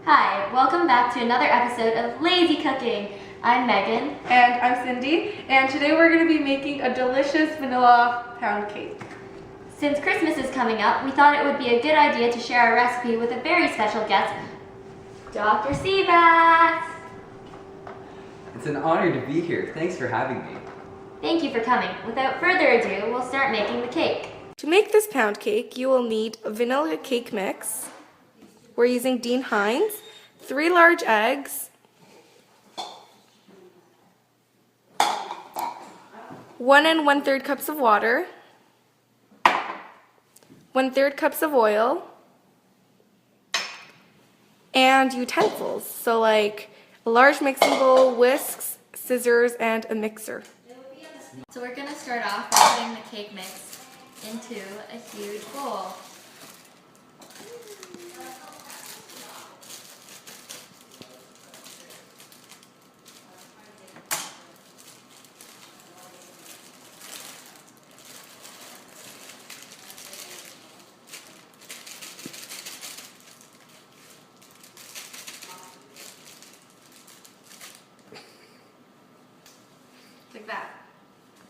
Hi, welcome back to another episode of Lazy Cooking. I'm Megan. And I'm Cindy, and today we're going to be making a delicious vanilla pound cake. Since Christmas is coming up, we thought it would be a good idea to share our recipe with a very special guest, Dr. Sebastian. It's an honor to be here. Thanks for having me. Thank you for coming. Without further ado, we'll start making the cake. To make this pound cake, you will need a vanilla cake mix. We're using Dean Hines, 3 large eggs, 1 1/3 cups of water, 1/3 cups of oil, and utensils, so like a large mixing bowl, whisks, scissors, and a mixer. So we're going to start off by putting the cake mix into a huge bowl. Like that.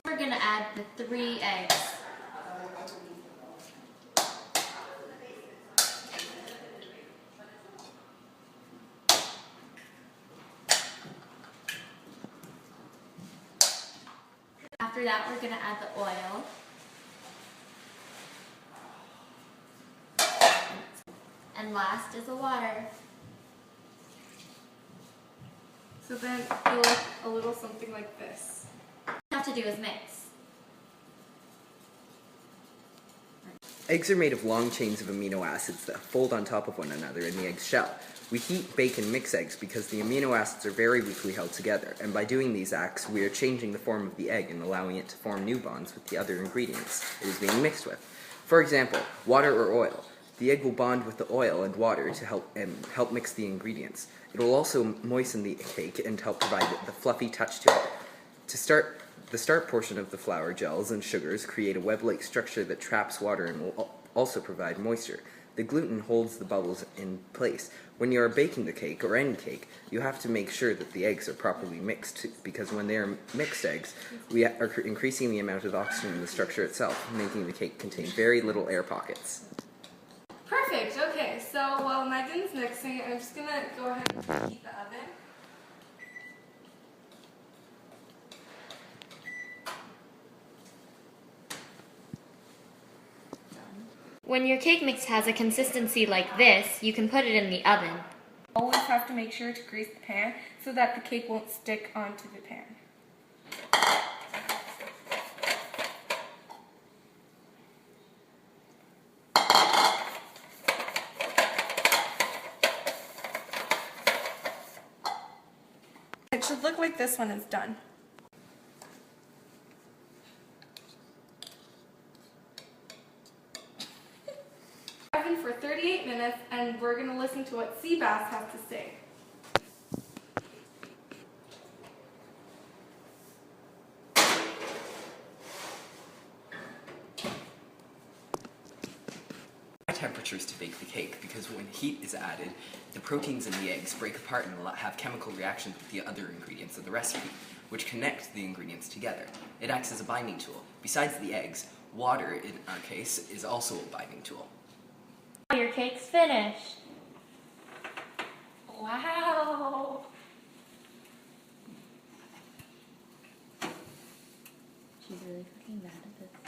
We're going to add the 3 eggs. After that, we're going to add the oil. And last is the water. So then it'll look a little something like this. All you have to do is mix. Eggs are made of long chains of amino acids that fold on top of one another in the egg's shell. We heat, bake, and mix eggs because the amino acids are very weakly held together, and by doing these acts, we are changing the form of the egg and allowing it to form new bonds with the other ingredients it is being mixed with. For example, water or oil. The egg will bond with the oil and water to help mix the ingredients. It will also moisten the cake and help provide the fluffy touch to it. The start portion of the flour, gels, and sugars create a web-like structure that traps water and will also provide moisture. The gluten holds the bubbles in place. When you are baking the cake, or any cake, you have to make sure that the eggs are properly mixed, because when they are mixed eggs, we are increasing the amount of oxygen in the structure itself, making the cake contain very little air pockets. Perfect, okay, so while Megan's mixing, I'm just going to go ahead and preheat the oven. When your cake mix has a consistency like this, you can put it in the oven. Always have to make sure to grease the pan so that the cake won't stick onto the pan. It should look like this when it's done. Oven for 38 minutes, and we're going to listen to what Seabass has to say. Temperatures to bake the cake, because when heat is added, the proteins in the eggs break apart and have chemical reactions with the other ingredients of the recipe, which connect the ingredients together. It acts as a binding tool. Besides the eggs, water, in our case, is also a binding tool. Your cake's finished. Wow! She's really fucking bad at this.